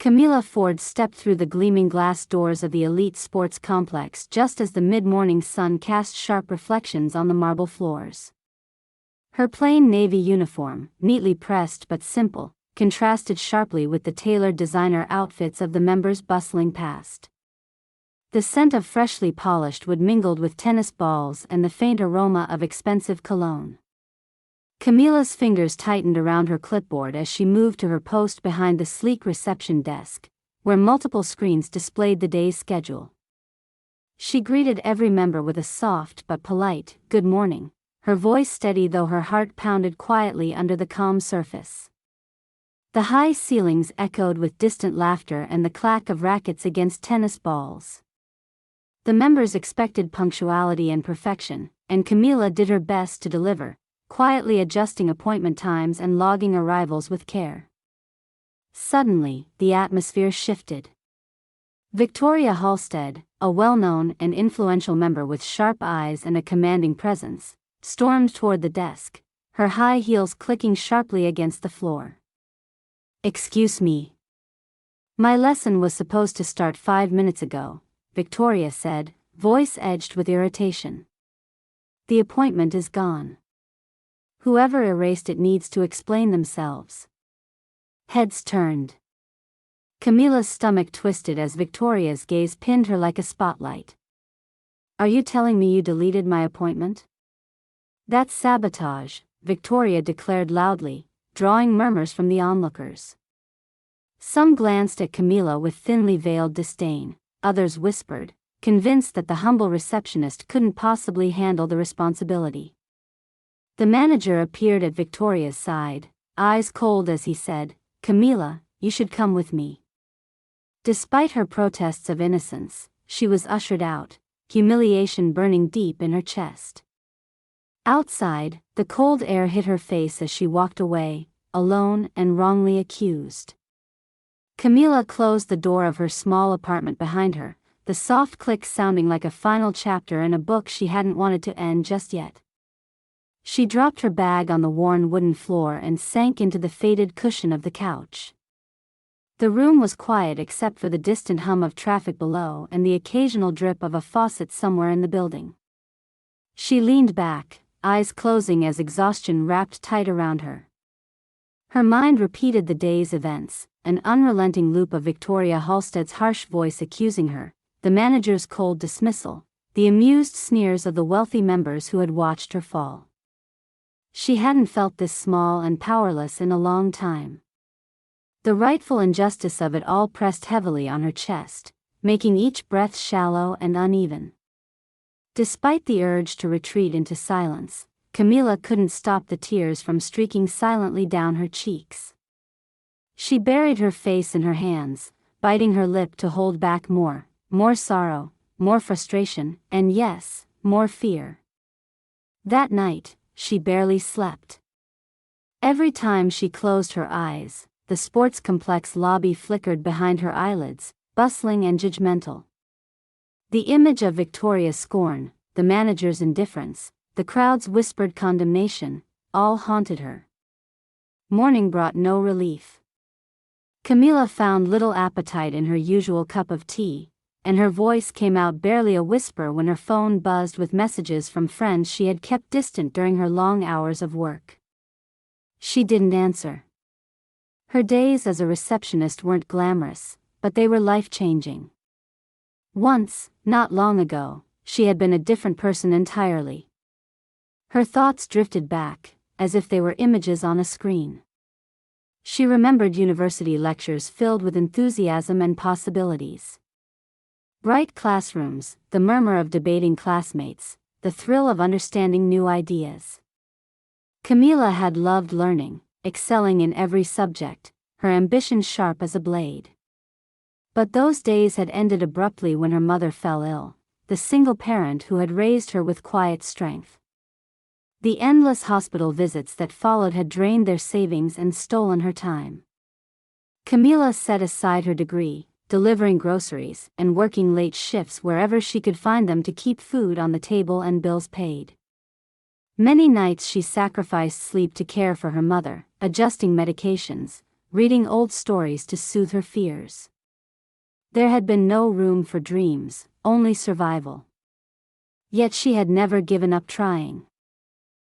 Camilla Ford stepped through the gleaming glass doors of the elite sports complex just as the mid-morning sun cast sharp reflections on the marble floors. Her plain navy uniform, neatly pressed but simple, contrasted sharply with the tailored designer outfits of the members bustling past. The scent of freshly polished wood mingled with tennis balls and the faint aroma of expensive cologne. Camilla's fingers tightened around her clipboard as she moved to her post behind the sleek reception desk, where multiple screens displayed the day's schedule. She greeted every member with a soft but polite, "Good morning," her voice steady though her heart pounded quietly under the calm surface. The high ceilings echoed with distant laughter and the clack of rackets against tennis balls. The members expected punctuality and perfection, and Camilla did her best to deliver, quietly adjusting appointment times and logging arrivals with care. Suddenly, the atmosphere shifted. Victoria Halstead, a well-known and influential member with sharp eyes and a commanding presence, stormed toward the desk, her high heels clicking sharply against the floor. "Excuse me. My lesson was supposed to start 5 minutes ago," Victoria said, voice edged with irritation. "The appointment is gone. Whoever erased it needs to explain themselves." Heads turned. Camilla's stomach twisted as Victoria's gaze pinned her like a spotlight. "Are you telling me you deleted my appointment?" "That's sabotage," Victoria declared loudly, drawing murmurs from the onlookers. Some glanced at Camilla with thinly veiled disdain, others whispered, convinced that the humble receptionist couldn't possibly handle the responsibility. The manager appeared at Victoria's side, eyes cold as he said, "Camilla, you should come with me." Despite her protests of innocence, she was ushered out, humiliation burning deep in her chest. Outside, the cold air hit her face as she walked away, alone and wrongly accused. Camilla closed the door of her small apartment behind her, the soft click sounding like a final chapter in a book she hadn't wanted to end just yet. She dropped her bag on the worn wooden floor and sank into the faded cushion of the couch. The room was quiet except for the distant hum of traffic below and the occasional drip of a faucet somewhere in the building. She leaned back, eyes closing as exhaustion wrapped tight around her. Her mind repeated the day's events, an unrelenting loop of Victoria Halstead's harsh voice accusing her, the manager's cold dismissal, the amused sneers of the wealthy members who had watched her fall. She hadn't felt this small and powerless in a long time. The rightful injustice of it all pressed heavily on her chest, making each breath shallow and uneven. Despite the urge to retreat into silence, Camilla couldn't stop the tears from streaking silently down her cheeks. She buried her face in her hands, biting her lip to hold back more sorrow, more frustration, and yes, more fear. That night, she barely slept. Every time she closed her eyes, the sports complex lobby flickered behind her eyelids, bustling and judgmental. The image of Victoria's scorn, the manager's indifference, the crowd's whispered condemnation, all haunted her. Morning brought no relief. Camilla found little appetite in her usual cup of tea, and her voice came out barely a whisper when her phone buzzed with messages from friends she had kept distant during her long hours of work. She didn't answer. Her days as a receptionist weren't glamorous, but they were life-changing. Once, not long ago, she had been a different person entirely. Her thoughts drifted back, as if they were images on a screen. She remembered university lectures filled with enthusiasm and possibilities. Bright classrooms, the murmur of debating classmates, the thrill of understanding new ideas. Camilla had loved learning, excelling in every subject, her ambition sharp as a blade. But those days had ended abruptly when her mother fell ill, the single parent who had raised her with quiet strength. The endless hospital visits that followed had drained their savings and stolen her time. Camilla set aside her degree, delivering groceries and working late shifts wherever she could find them to keep food on the table and bills paid. Many nights she sacrificed sleep to care for her mother, adjusting medications, reading old stories to soothe her fears. There had been no room for dreams, only survival. Yet she had never given up trying.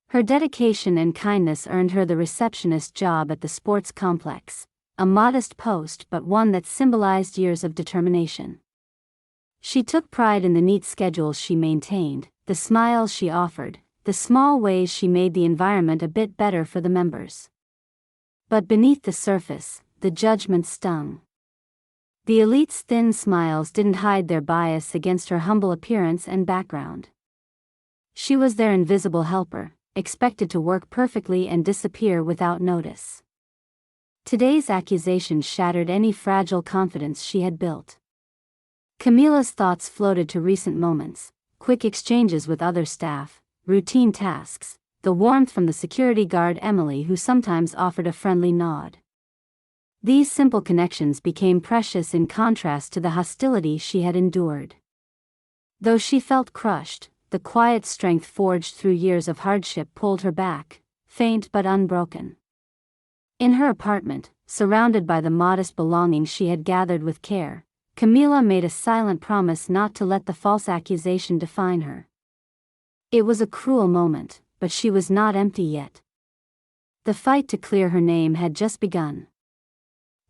Her dedication and kindness earned her the receptionist job at the sports complex, a modest post but one that symbolized years of determination. She took pride in the neat schedules she maintained, the smiles she offered, the small ways she made the environment a bit better for the members. But beneath the surface, the judgment stung. The elite's thin smiles didn't hide their bias against her humble appearance and background. She was their invisible helper, expected to work perfectly and disappear without notice. Today's accusation shattered any fragile confidence she had built. Camilla's thoughts floated to recent moments, quick exchanges with other staff, routine tasks, the warmth from the security guard Emily who sometimes offered a friendly nod. These simple connections became precious in contrast to the hostility she had endured. Though she felt crushed, the quiet strength forged through years of hardship pulled her back, faint but unbroken. In her apartment, surrounded by the modest belongings she had gathered with care, Camilla made a silent promise not to let the false accusation define her. It was a cruel moment, but she was not empty yet. The fight to clear her name had just begun.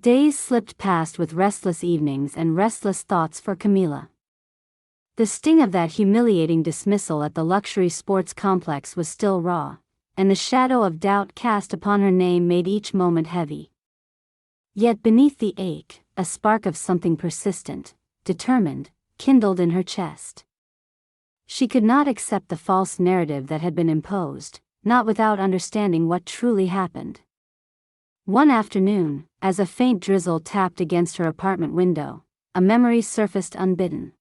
Days slipped past with restless evenings and restless thoughts for Camilla. The sting of that humiliating dismissal at the luxury sports complex was still raw, and the shadow of doubt cast upon her name made each moment heavy. Yet beneath the ache, a spark of something persistent, determined, kindled in her chest. She could not accept the false narrative that had been imposed, not without understanding what truly happened. One afternoon, as a faint drizzle tapped against her apartment window, a memory surfaced unbidden.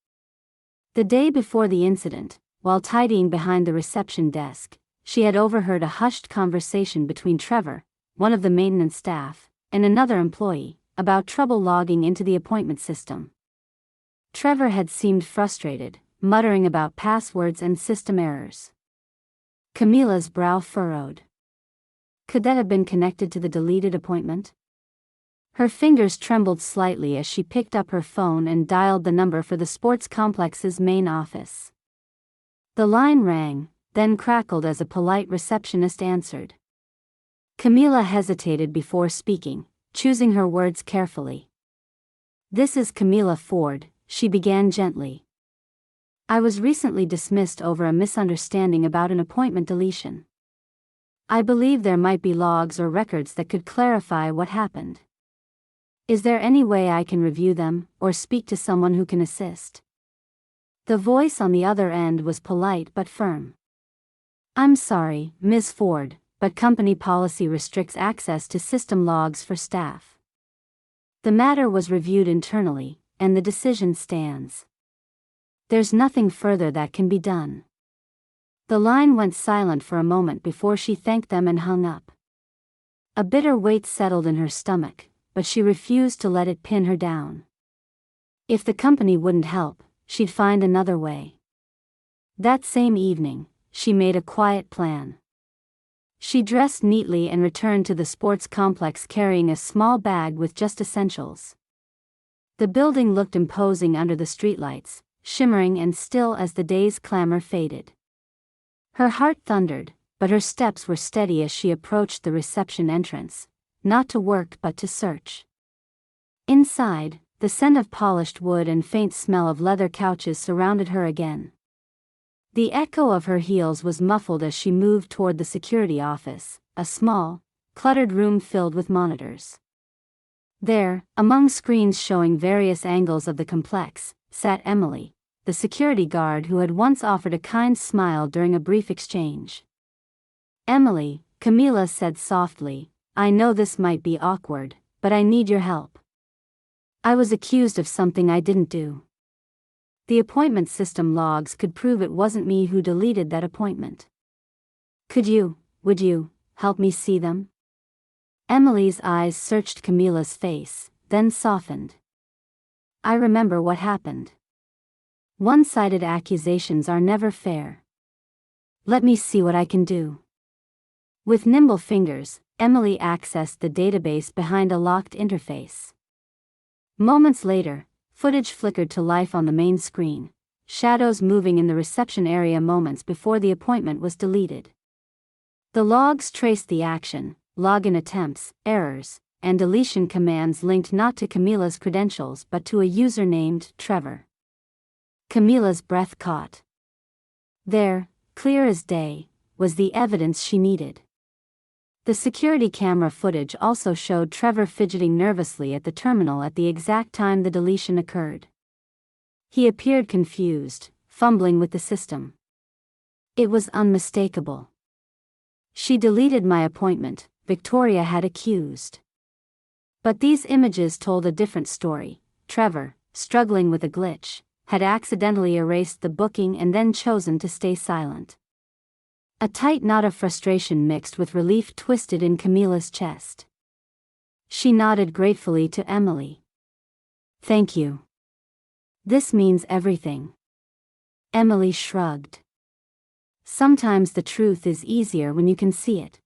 The day before the incident, while tidying behind the reception desk, she had overheard a hushed conversation between Trevor, one of the maintenance staff, and another employee, about trouble logging into the appointment system. Trevor had seemed frustrated, muttering about passwords and system errors. Camilla's brow furrowed. Could that have been connected to the deleted appointment? Her fingers trembled slightly as she picked up her phone and dialed the number for the sports complex's main office. The line rang, then crackled as a polite receptionist answered. Camilla hesitated before speaking, choosing her words carefully. "This is Camilla Ford," she began gently. "I was recently dismissed over a misunderstanding about an appointment deletion. I believe there might be logs or records that could clarify what happened. Is there any way I can review them, or speak to someone who can assist?" The voice on the other end was polite but firm. "I'm sorry, Ms. Ford, but company policy restricts access to system logs for staff. The matter was reviewed internally, and the decision stands. There's nothing further that can be done." The line went silent for a moment before she thanked them and hung up. A bitter weight settled in her stomach, but she refused to let it pin her down. If the company wouldn't help, she'd find another way. That same evening, she made a quiet plan. She dressed neatly and returned to the sports complex carrying a small bag with just essentials. The building looked imposing under the streetlights, shimmering and still as the day's clamor faded. Her heart thundered, but her steps were steady as she approached the reception entrance, not to work but to search. Inside, the scent of polished wood and faint smell of leather couches surrounded her again. The echo of her heels was muffled as she moved toward the security office, a small, cluttered room filled with monitors. There, among screens showing various angles of the complex, sat Emily, the security guard who had once offered a kind smile during a brief exchange. "Emily," Camilla said softly, "I know this might be awkward, but I need your help. I was accused of something I didn't do. The appointment system logs could prove it wasn't me who deleted that appointment. Would you, help me see them?" Emily's eyes searched Camilla's face, then softened. "I remember what happened. One-sided accusations are never fair. Let me see what I can do." With nimble fingers, Emily accessed the database behind a locked interface. Moments later, footage flickered to life on the main screen, shadows moving in the reception area moments before the appointment was deleted. The logs traced the action, login attempts, errors, and deletion commands linked not to Camilla's credentials but to a user named Trevor. Camilla's breath caught. There, clear as day, was the evidence she needed. The security camera footage also showed Trevor fidgeting nervously at the terminal at the exact time the deletion occurred. He appeared confused, fumbling with the system. It was unmistakable. "She deleted my appointment," Victoria had accused. But these images told a different story. Trevor, struggling with a glitch, had accidentally erased the booking and then chosen to stay silent. A tight knot of frustration mixed with relief twisted in Camilla's chest. She nodded gratefully to Emily. "Thank you. This means everything." Emily shrugged. Sometimes the truth is easier when you can see it.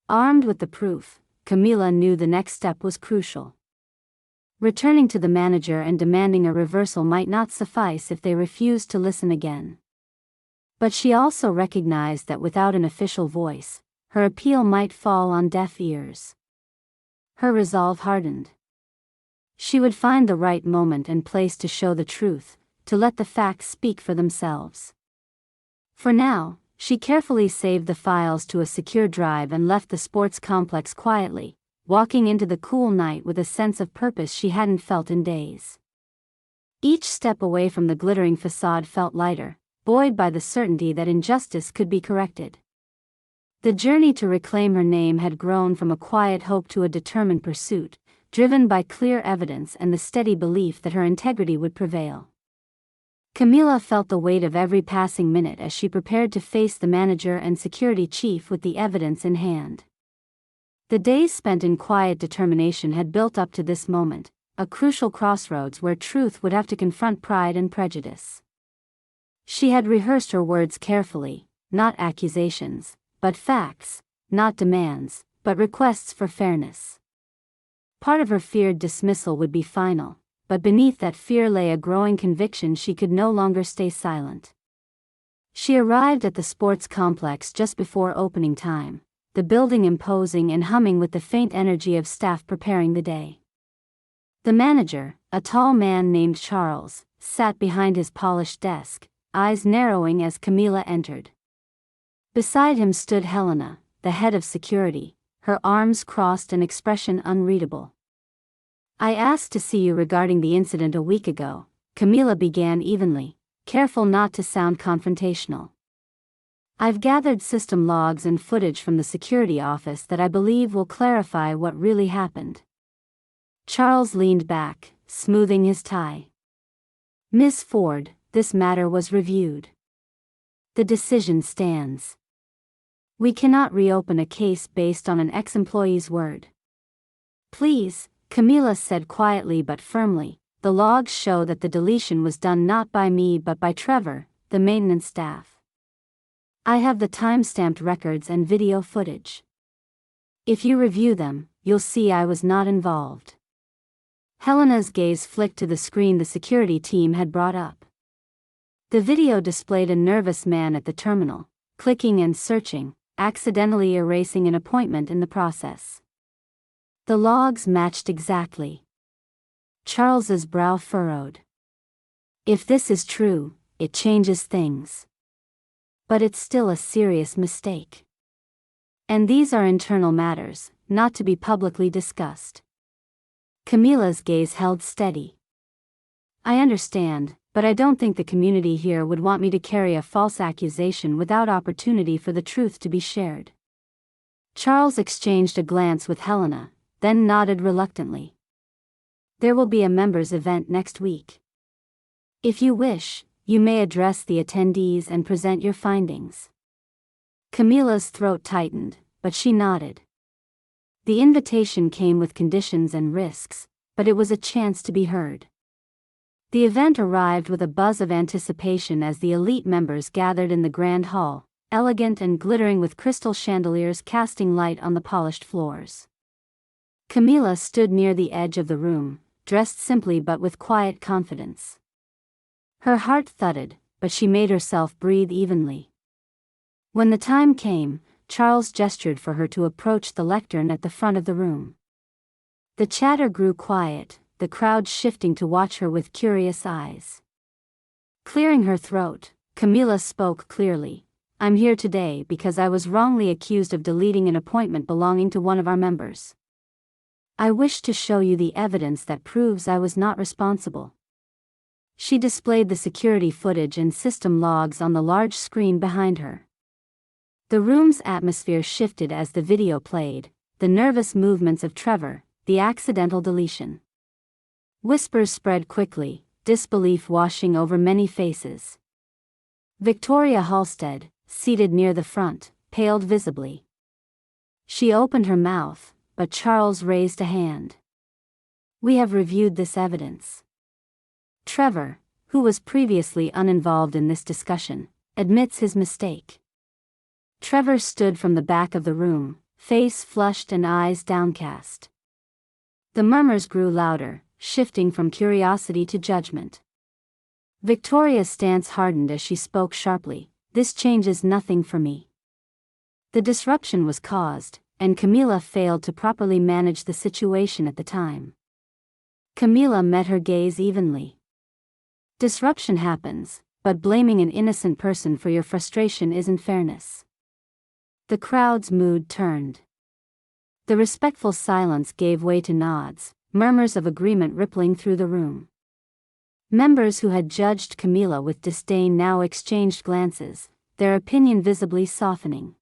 Armed with the proof, Camilla knew the next step was crucial. Returning to the manager and demanding a reversal might not suffice if they refused to listen again. But she also recognized that without an official voice, her appeal might fall on deaf ears. Her resolve hardened. She would find the right moment and place to show the truth, to let the facts speak for themselves. For now, she carefully saved the files to a secure drive and left the sports complex quietly, walking into the cool night with a sense of purpose she hadn't felt in days. Each step away from the glittering facade felt lighter, buoyed by the certainty that injustice could be corrected. The journey to reclaim her name had grown from a quiet hope to a determined pursuit, driven by clear evidence and the steady belief that her integrity would prevail. Camilla felt the weight of every passing minute as she prepared to face the manager and security chief with the evidence in hand. The days spent in quiet determination had built up to this moment, a crucial crossroads where truth would have to confront pride and prejudice. She had rehearsed her words carefully, not accusations, but facts, not demands, but requests for fairness. Part of her feared dismissal would be final, but beneath that fear lay a growing conviction she could no longer stay silent. She arrived at the sports complex just before opening time, the building imposing and humming with the faint energy of staff preparing the day. The manager, a tall man named Charles, sat behind his polished desk, eyes narrowing as Camilla entered. Beside him stood Helena, the head of security, her arms crossed and expression unreadable. "I asked to see you regarding the incident a week ago," Camilla began evenly, careful not to sound confrontational. "I've gathered system logs and footage from the security office that I believe will clarify what really happened." Charles leaned back, smoothing his tie. "Miss Ford, this matter was reviewed. The decision stands. We cannot reopen a case based on an ex-employee's word." "Please," Camilla said quietly but firmly, "the logs show that the deletion was done not by me but by Trevor, the maintenance staff. I have the time-stamped records and video footage. If you review them, you'll see I was not involved." Helena's gaze flicked to the screen the security team had brought up. The video displayed a nervous man at the terminal, clicking and searching, accidentally erasing an appointment in the process. The logs matched exactly. Charles's brow furrowed. "If this is true, it changes things. But it's still a serious mistake. And these are internal matters, not to be publicly discussed." Camilla's gaze held steady. "I understand, but I don't think the community here would want me to carry a false accusation without opportunity for the truth to be shared." Charles exchanged a glance with Helena, then nodded reluctantly. "There will be a members' event next week. If you wish, you may address the attendees and present your findings." Camilla's throat tightened, but she nodded. The invitation came with conditions and risks, but it was a chance to be heard. The event arrived with a buzz of anticipation as the elite members gathered in the grand hall, elegant and glittering with crystal chandeliers casting light on the polished floors. Camila stood near the edge of the room, dressed simply but with quiet confidence. Her heart thudded, but she made herself breathe evenly. When the time came, Charles gestured for her to approach the lectern at the front of the room. The chatter grew quiet, the crowd shifting to watch her with curious eyes. Clearing her throat, Camila spoke clearly. "I'm here today because I was wrongly accused of deleting an appointment belonging to one of our members. I wish to show you the evidence that proves I was not responsible." She displayed the security footage and system logs on the large screen behind her. The room's atmosphere shifted as the video played, the nervous movements of Trevor, the accidental deletion. Whispers spread quickly, disbelief washing over many faces. Victoria Halstead, seated near the front, paled visibly. She opened her mouth, but Charles raised a hand. "We have reviewed this evidence." Trevor, who was previously uninvolved in this discussion, admits his mistake. Trevor stood from the back of the room, face flushed and eyes downcast. The murmurs grew louder, shifting from curiosity to judgment. Victoria's stance hardened as she spoke sharply. "This changes nothing for me." The disruption was caused, and Camila failed to properly manage the situation at the time. Camila met her gaze evenly. "Disruption happens, but blaming an innocent person for your frustration isn't fairness." The crowd's mood turned. The respectful silence gave way to nods, murmurs of agreement rippling through the room. Members who had judged Camila with disdain now exchanged glances, their opinion visibly softening.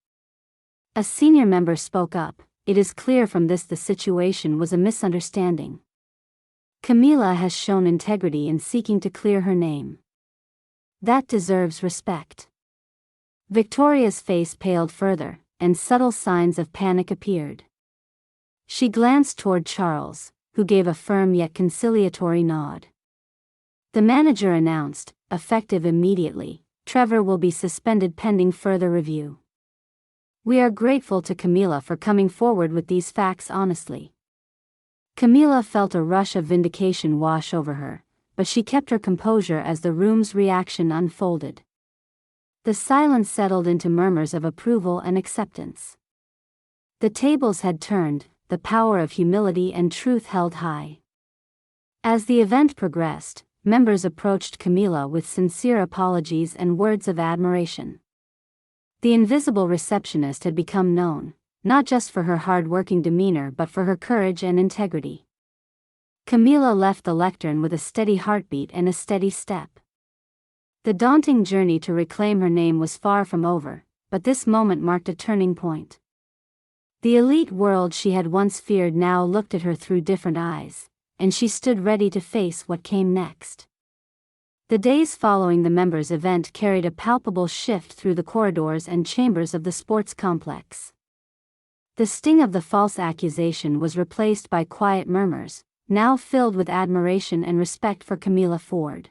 A senior member spoke up. "It is clear from this the situation was a misunderstanding. Camila has shown integrity in seeking to clear her name. That deserves respect." Victoria's face paled further, and subtle signs of panic appeared. She glanced toward Charles, who gave a firm yet conciliatory nod. The manager announced, effective immediately, "Trevor will be suspended pending further review." "We are grateful to Camila for coming forward with these facts honestly." Camila felt a rush of vindication wash over her, but she kept her composure as the room's reaction unfolded. The silence settled into murmurs of approval and acceptance. The tables had turned, the power of humility and truth held high. As the event progressed, members approached Camila with sincere apologies and words of admiration. The invisible receptionist had become known, not just for her hard-working demeanor but for her courage and integrity. Camila left the lectern with a steady heartbeat and a steady step. The daunting journey to reclaim her name was far from over, but this moment marked a turning point. The elite world she had once feared now looked at her through different eyes, and she stood ready to face what came next. The days following the members' event carried a palpable shift through the corridors and chambers of the sports complex. The sting of the false accusation was replaced by quiet murmurs, now filled with admiration and respect for Camila Ford.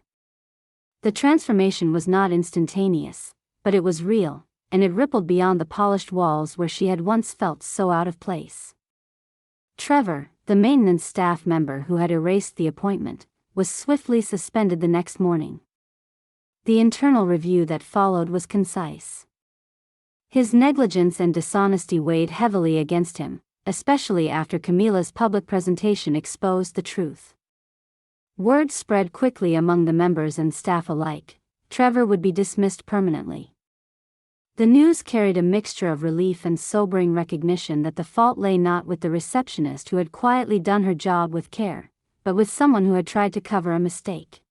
The transformation was not instantaneous, but it was real, and it rippled beyond the polished walls where she had once felt so out of place. Trevor, the maintenance staff member who had erased the appointment, was swiftly suspended the next morning. The internal review that followed was concise. His negligence and dishonesty weighed heavily against him, especially after Camila's public presentation exposed the truth. Word spread quickly among the members and staff alike. Trevor would be dismissed permanently. The news carried a mixture of relief and sobering recognition that the fault lay not with the receptionist who had quietly done her job with care, but with someone who had tried to cover a mistake.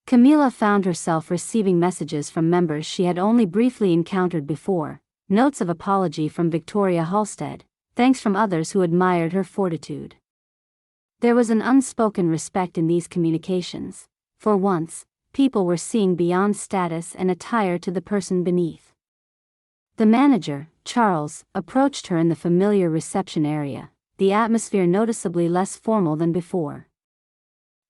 Camila found herself receiving messages from members she had only briefly encountered before, notes of apology from Victoria Halstead, thanks from others who admired her fortitude. There was an unspoken respect in these communications. For once, people were seeing beyond status and attire to the person beneath. The manager, Charles, approached her in the familiar reception area, the atmosphere noticeably less formal than before.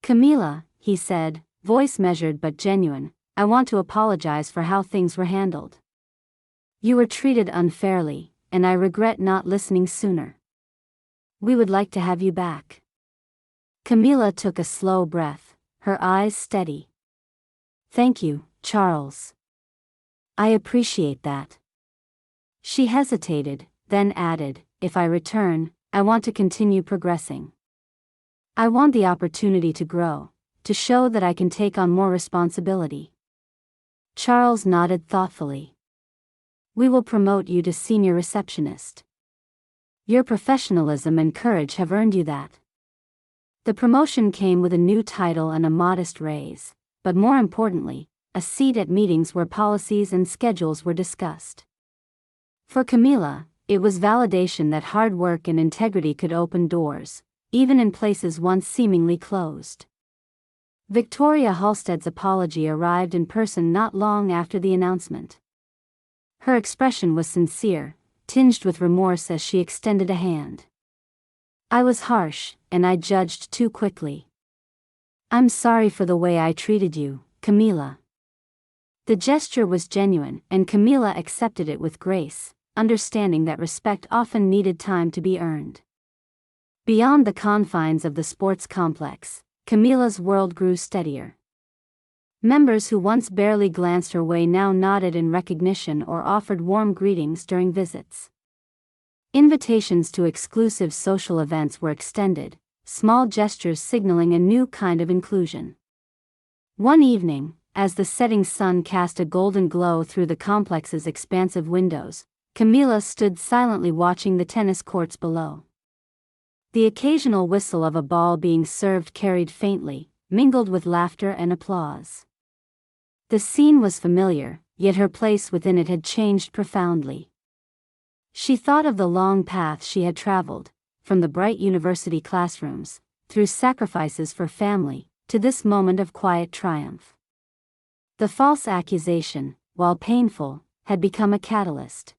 "Camila," he said, voice measured but genuine, "I want to apologize for how things were handled. You were treated unfairly, and I regret not listening sooner. We would like to have you back." Camilla took a slow breath, her eyes steady. "Thank you, Charles. I appreciate that." She hesitated, then added, "If I return, I want to continue progressing. I want the opportunity to grow, to show that I can take on more responsibility." Charles nodded thoughtfully. "We will promote you to senior receptionist. Your professionalism and courage have earned you that." The promotion came with a new title and a modest raise, but more importantly, a seat at meetings where policies and schedules were discussed. For Camilla, it was validation that hard work and integrity could open doors, even in places once seemingly closed. Victoria Halstead's apology arrived in person not long after the announcement. Her expression was sincere, tinged with remorse as she extended a hand. "I was harsh, and I judged too quickly. I'm sorry for the way I treated you, Camilla." The gesture was genuine, and Camilla accepted it with grace, understanding that respect often needed time to be earned. Beyond the confines of the sports complex, Camilla's world grew steadier. Members who once barely glanced her way now nodded in recognition or offered warm greetings during visits. Invitations to exclusive social events were extended, small gestures signaling a new kind of inclusion. One evening, as the setting sun cast a golden glow through the complex's expansive windows, Camilla stood silently watching the tennis courts below. The occasional whistle of a ball being served carried faintly, mingled with laughter and applause. The scene was familiar, yet her place within it had changed profoundly. She thought of the long path she had traveled, from the bright university classrooms, through sacrifices for family, to this moment of quiet triumph. The false accusation, while painful, had become a catalyst.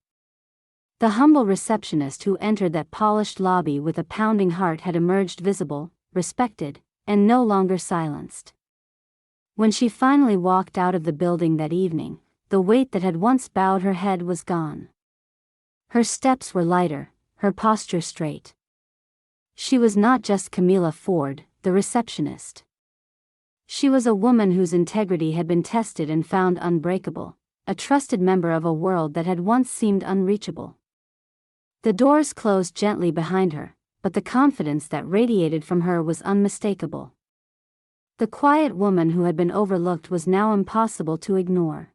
The humble receptionist who entered that polished lobby with a pounding heart had emerged visible, respected, and no longer silenced. When she finally walked out of the building that evening, the weight that had once bowed her head was gone. Her steps were lighter, her posture straight. She was not just Camilla Ford, the receptionist. She was a woman whose integrity had been tested and found unbreakable, a trusted member of a world that had once seemed unreachable. The doors closed gently behind her, but the confidence that radiated from her was unmistakable. The quiet woman who had been overlooked was now impossible to ignore.